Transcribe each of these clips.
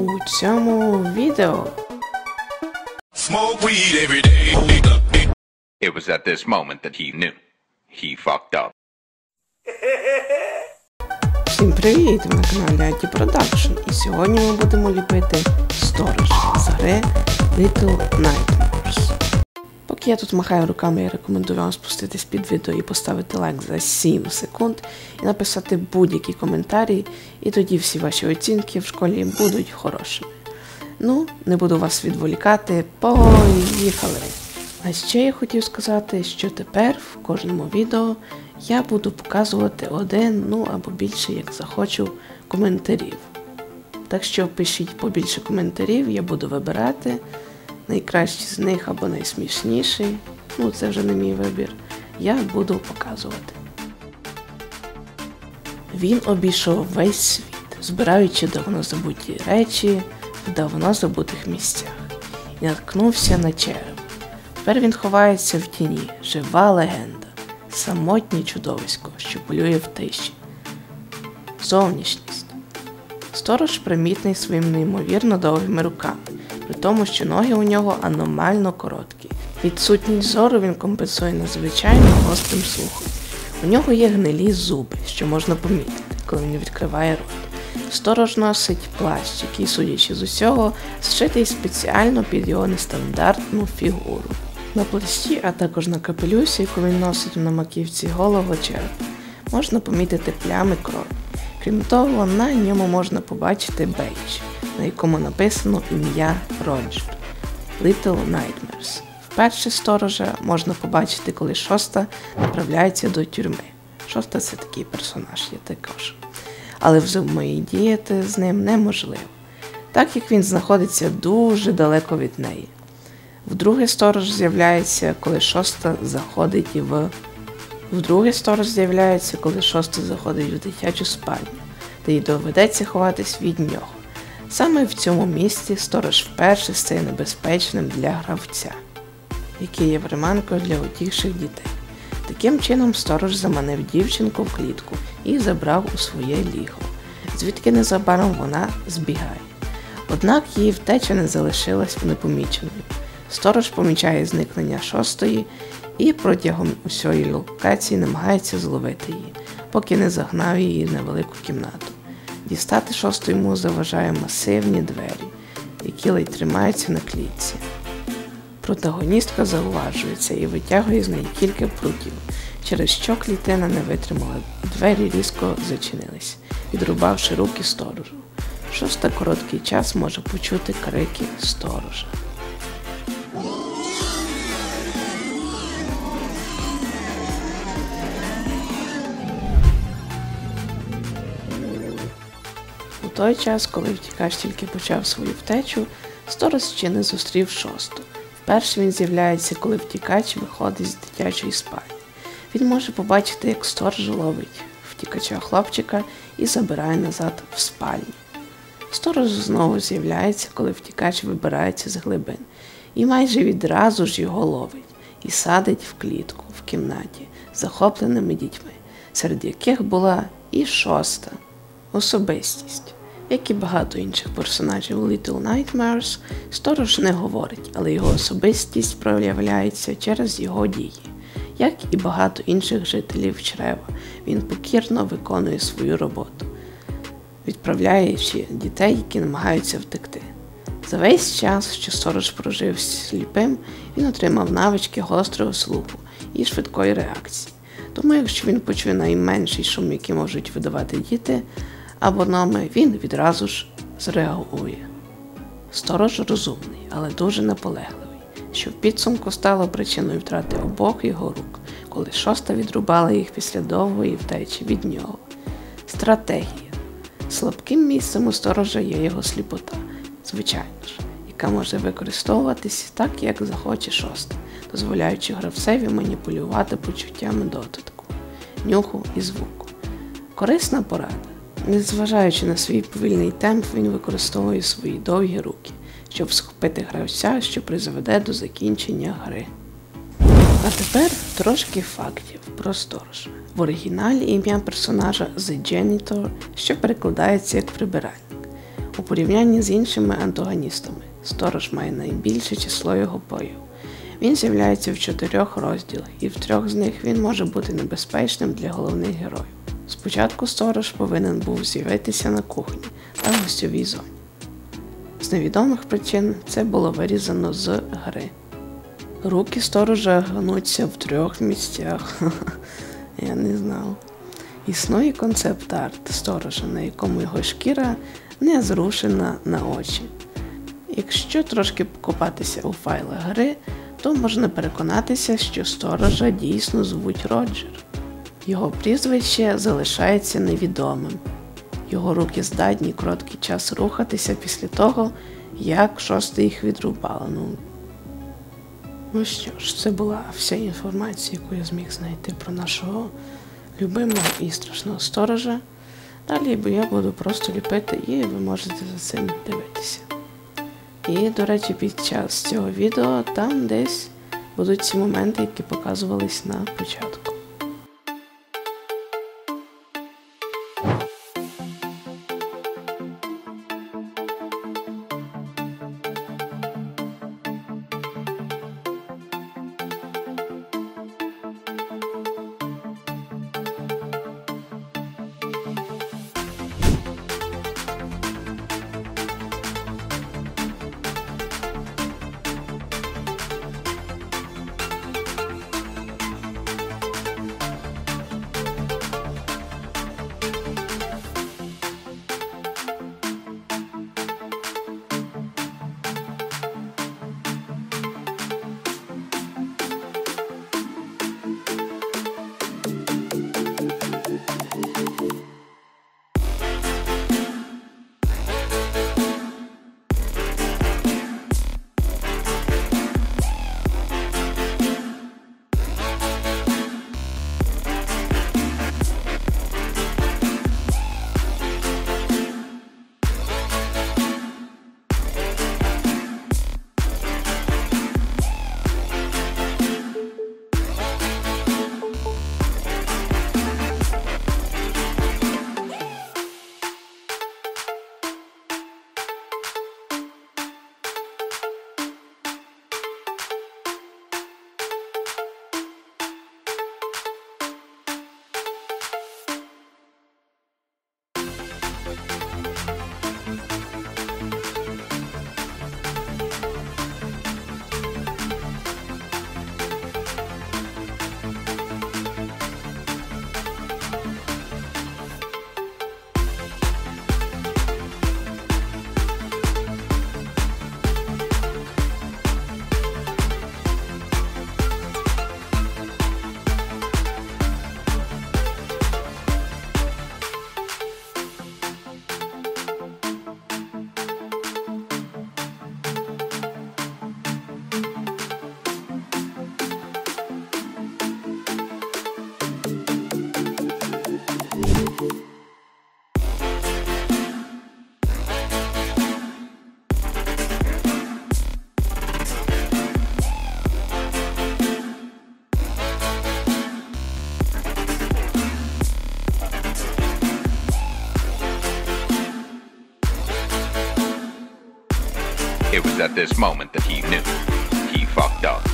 у цьому відео. It was at this moment that he knew. He fucked up. Всім привіт! Ви на каналі IT Production, і сьогодні ми будемо ліпити сторожа з гри Little Nightmares. Поки я тут махаю руками, я рекомендую вам спуститись під відео і поставити лайк за 7 секунд і написати будь-які коментарі, і тоді всі ваші оцінки в школі будуть хорошими. Ну, не буду вас відволікати, поїхали! А ще я хотів сказати, що тепер в кожному відео я буду показувати один, або більше, як захочу, коментарів. Так що пишіть побільше коментарів, я буду вибирати найкращі з них або найсмішніший. Це вже не мій вибір. Я буду показувати. Він обійшов весь світ, збираючи давно забуті речі в давно забутих місцях. І наткнувся на череп. Тепер він ховається в тіні, жива легенда, самотнє чудовисько, що полює в тиші. Зовнішність. Сторож примітний своїм неймовірно довгими руками, при тому, що ноги у нього аномально короткі. Відсутність зору він компенсує надзвичайно гострим слухом. У нього є гнилі зуби, що можна помітити, коли він відкриває рот. Сторож носить плащ, який, судячи з усього, зшитий спеціально під його нестандартну фігуру. На плащі, а також на капелюсі, яку він носить на маківці голого черепа, можна помітити плями крові. Крім того, на ньому можна побачити бейдж, на якому написано ім'я Роджер – Little Nightmares. Вперше сторожа можна побачити, коли Шоста направляється до тюрми. Шоста – це такий персонаж, я також. Але взаємодіяти з ним неможливо, так як він знаходиться дуже далеко від неї. Вдруге сторож з'являється, коли Шоста заходить в дитячу спальню, де їй доведеться ховатись від нього. Саме в цьому місці сторож вперше стає небезпечним для гравця, який є приманкою для утіших дітей. Таким чином сторож заманив дівчинку в клітку і забрав у своє лігво, звідки незабаром вона збігає. Однак її втеча не залишилась непоміченою. Сторож помічає зникнення Шостої і протягом усієї локації намагається зловити її, поки не загнав її в невелику кімнату. Дістати Шосту йому заважає масивні двері, які ледь тримаються на клітці. Протагоністка зауважується і витягує з неї кілька прутів, через що клітина не витримала, двері різко зачинились, відрубавши руки сторожу. Шоста короткий час може почути крики сторожа. У той час, коли втікач тільки почав свою втечу, сторож ще не зустрів Шосту. Вперше він з'являється, коли втікач виходить з дитячої спальні. Він може побачити, як сторож ловить втікача хлопчика і забирає назад в спальню. Сторож знову з'являється, коли втікач вибирається з глибин, і майже відразу ж його ловить і садить в клітку в кімнаті з захопленими дітьми, серед яких була і Шоста. Особистість. Як і багато інших персонажів у Little Nightmares, сторож не говорить, але його особистість проявляється через його дії. Як і багато інших жителів Чрева, він покірно виконує свою роботу, відправляючи дітей, які намагаються втекти. За весь час, що сторож прожив сліпим, він отримав навички гострого слуху і швидкої реакції. Тому якщо він почує найменший шум, який можуть видавати діти, або номи, він відразу ж зреагує. Сторож розумний, але дуже наполегливий, що в підсумку стало причиною втрати обох його рук, коли Шоста відрубала їх після довгої втечі від нього. Стратегія. Слабким місцем у сторожа є його сліпота, звичайно ж, яка може використовуватись так, як захоче Шоста, дозволяючи гравцеві маніпулювати почуттями дотику, нюху і звуку. Корисна порада. Незважаючи на свій повільний темп, він використовує свої довгі руки, щоб схопити гравця, що призведе до закінчення гри. А тепер трошки фактів про сторожа. В оригіналі ім'я персонажа The Janitor, що перекладається як прибиральник. У порівнянні з іншими антагоністами, сторож має найбільше число його боїв. Він з'являється в 4 розділах, і в 3 з них він може бути небезпечним для головних героїв. Спочатку сторож повинен був з'явитися на кухні та гостьовій зоні. З невідомих причин це було вирізано з гри. Руки сторожа гнуться в 3 місцях. Я не знав. Існує концепт-арт сторожа, на якому його шкіра не зрушена на очі. Якщо трошки покопатися у файлах гри, то можна переконатися, що сторожа дійсно звуть Роджер. Його прізвище залишається невідомим. Його руки здатні короткий час рухатися після того, як шосте їх відрубало. Ну що ж, це була вся інформація, яку я зміг знайти про нашого любимого і страшного сторожа. Далі я буду просто ліпити і ви можете за цим дивитися. І, до речі, під час цього відео там десь будуть ці моменти, які показувались на початку. It was at this moment that he knew he fucked up.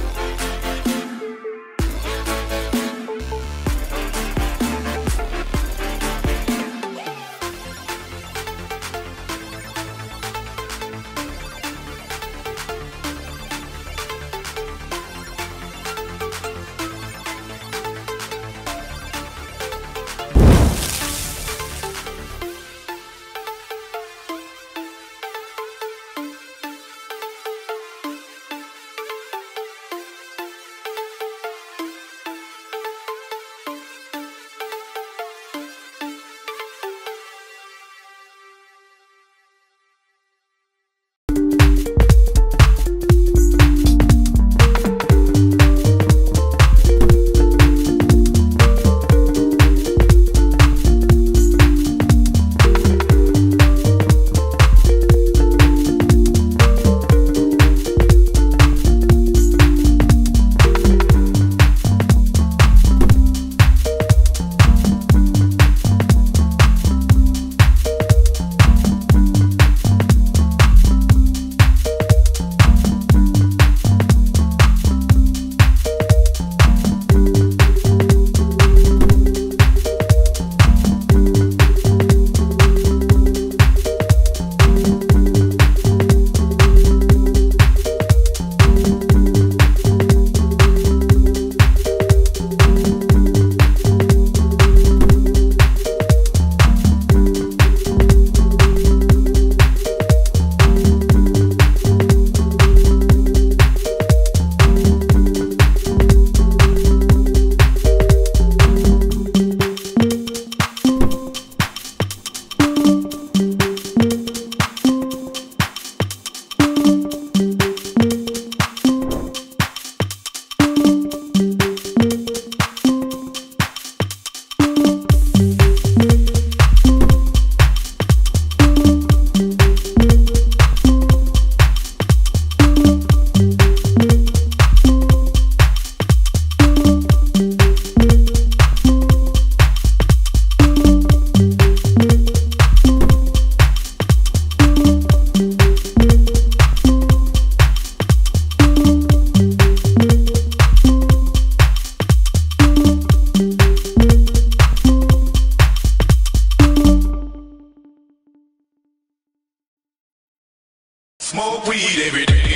Smoke weed every day.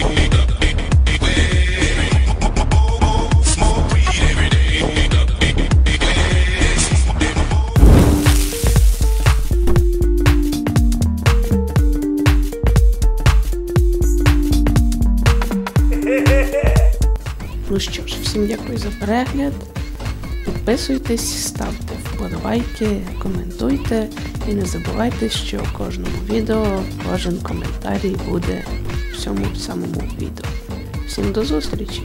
Smoke weed every day. Ну що ж, всім дякую за перегляд. Підписуйтесь, ставте вподобайки, коментуйте і не забувайте, що в кожному відео кожен коментарій буде в цьому самому відео. Всім до зустрічі!